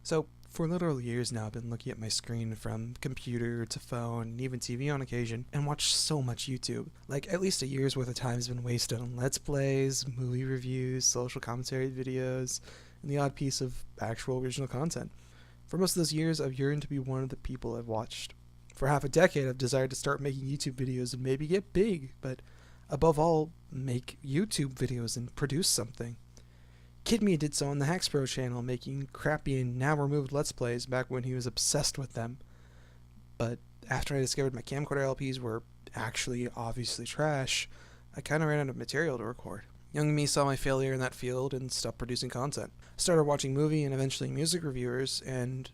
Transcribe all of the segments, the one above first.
So, for literal years now, I've been looking at my screen from computer to phone and even TV on occasion and watch so much YouTube. Like, at least a year's worth of time has been wasted on Let's Plays, movie reviews, social commentary videos, and the odd piece of actual original content. For most of those years, I've yearned to be one of the people I've watched. For half a decade, I've desired to start making YouTube videos and maybe get big, but above all, make YouTube videos and produce something. Kid Me did so on the Hacks Pro channel, making crappy and now removed Let's Plays back when he was obsessed with them. But after I discovered my camcorder LPs were actually obviously trash, I kinda ran out of material to record. Young me saw my failure in that field and stopped producing content. I started watching movie and eventually music reviewers, and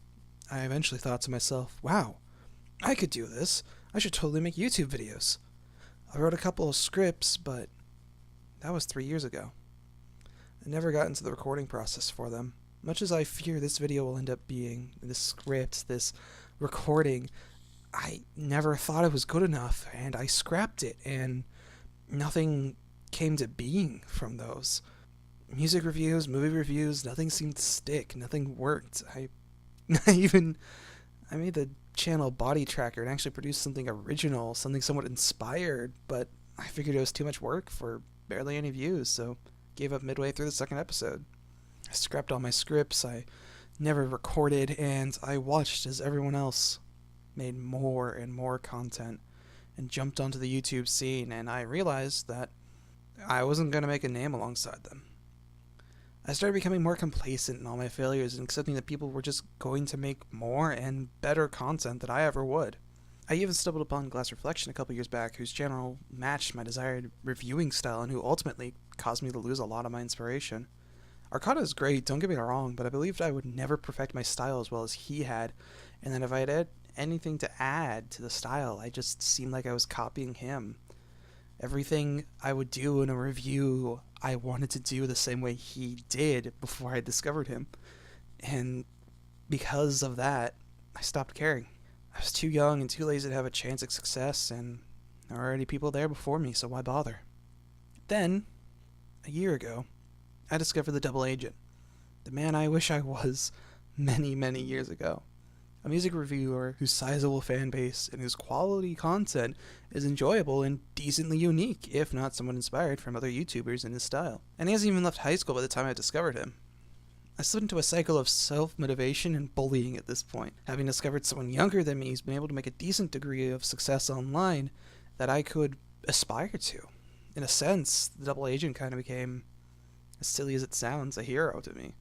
I eventually thought to myself, wow, I could do this. I should totally make YouTube videos. I wrote a couple of scripts, but that was 3 years ago. I never got into the recording process for them. Much as I fear this video will end up being, this script, this recording, I never thought it was good enough, and I scrapped it, and nothing came to being from those. Music reviews, movie reviews, nothing seemed to stick, nothing worked. I made the channel Body Tracker and actually produced something original, something somewhat inspired, but I figured it was too much work for barely any views, so gave up midway through the second episode. I scrapped all my scripts, I never recorded, and I watched as everyone else made more and more content and jumped onto the YouTube scene, and I realized that I wasn't going to make a name alongside them. I started becoming more complacent in all my failures and accepting that people were just going to make more and better content than I ever would. I even stumbled upon Glass Reflection a couple years back, whose channel matched my desired reviewing style and who ultimately caused me to lose a lot of my inspiration. Arcana is great, don't get me wrong, but I believed I would never perfect my style as well as he had, and that if I had anything to add to the style, I just seemed like I was copying him. Everything I would do in a review, I wanted to do the same way he did before I discovered him, and because of that, I stopped caring. I was too young and too lazy to have a chance at success, and there were already people there before me, so why bother? Then, a year ago, I discovered the Double Agent, the man I wish I was many, many years ago. A music reviewer whose sizable fan base and whose quality content is enjoyable and decently unique, if not somewhat inspired from other YouTubers in his style. And he hasn't even left high school by the time I discovered him. I slipped into a cycle of self-motivation and bullying at this point. Having discovered someone younger than me who's been able to make a decent degree of success online that I could aspire to. In a sense, the Double Agent kind of became, as silly as it sounds, a hero to me.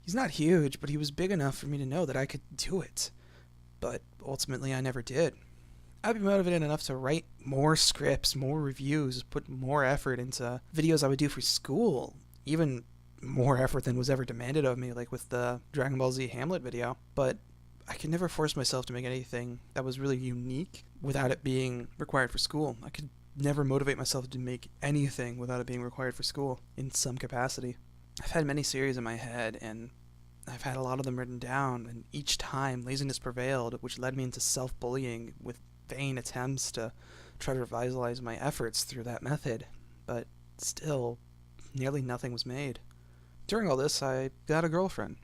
He's not huge, but he was big enough for me to know that I could do it. But ultimately I never did. I'd be motivated enough to write more scripts, more reviews, put more effort into videos I would do for school, even more effort than was ever demanded of me, like with the Dragon Ball Z Hamlet video, but I could never force myself to make anything that was really unique without it being required for school. I could never motivate myself to make anything without it being required for school in some capacity. I've had many series in my head, and I've had a lot of them written down, and each time laziness prevailed, which led me into self-bullying with vain attempts to try to revitalize my efforts through that method, but still, nearly nothing was made. During all this, I got a girlfriend.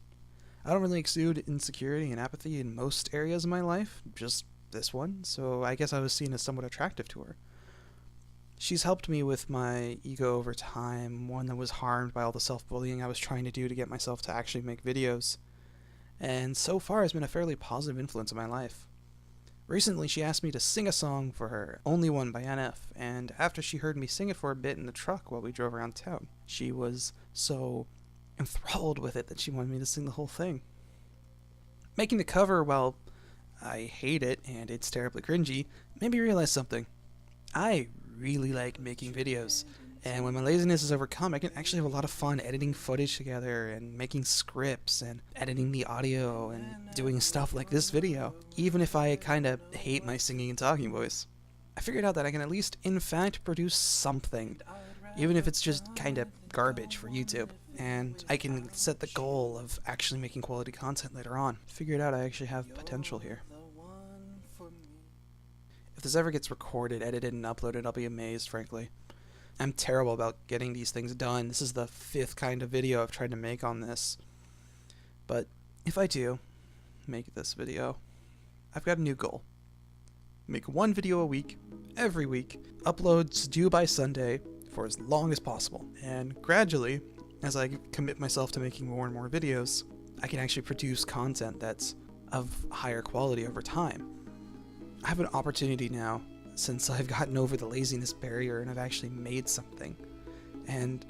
I don't really exude insecurity and apathy in most areas of my life, just this one, so I guess I was seen as somewhat attractive to her. She's helped me with my ego over time, one that was harmed by all the self-bullying I was trying to do to get myself to actually make videos, and so far has been a fairly positive influence in my life. Recently, she asked me to sing a song for her, Only One by NF, and after she heard me sing it for a bit in the truck while we drove around town, she was so enthralled with it that she wanted me to sing the whole thing. Making the cover, while I hate it and it's terribly cringy, made me realize something. I really like making videos, and when my laziness is overcome, I can actually have a lot of fun editing footage together and making scripts and editing the audio and doing stuff like this video, even if I kinda hate my singing and talking voice. I figured out that I can at least, in fact, produce something, even if it's just kinda garbage for YouTube, and I can set the goal of actually making quality content later on. Figured out I actually have potential here. If this ever gets recorded, edited, and uploaded, I'll be amazed, frankly. I'm terrible about getting these things done. This is the 5th kind of video I've tried to make on this. But if I do, make this video. I've got a new goal. Make one video a week, every week, uploads due by Sunday for as long as possible. And gradually, as I commit myself to making more and more videos, I can actually produce content that's of higher quality over time. I have an opportunity now, since I've gotten over the laziness barrier and I've actually made something. And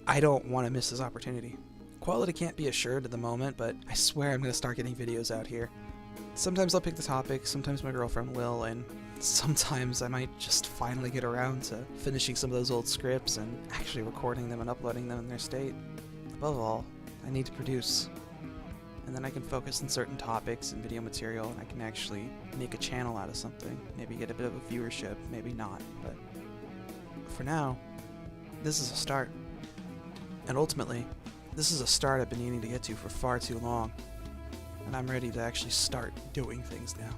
I don't want to miss this opportunity. Quality can't be assured at the moment, but I swear I'm going to start getting videos out here. Sometimes I'll pick the topic, sometimes my girlfriend will, and sometimes I might just finally get around to finishing some of those old scripts and actually recording them and uploading them in their state. Above all, I need to produce. And then I can focus on certain topics and video material, and I can actually make a channel out of something. Maybe get a bit of a viewership, maybe not, but for now, this is a start. And ultimately, this is a start I've been needing to get to for far too long. And I'm ready to actually start doing things now.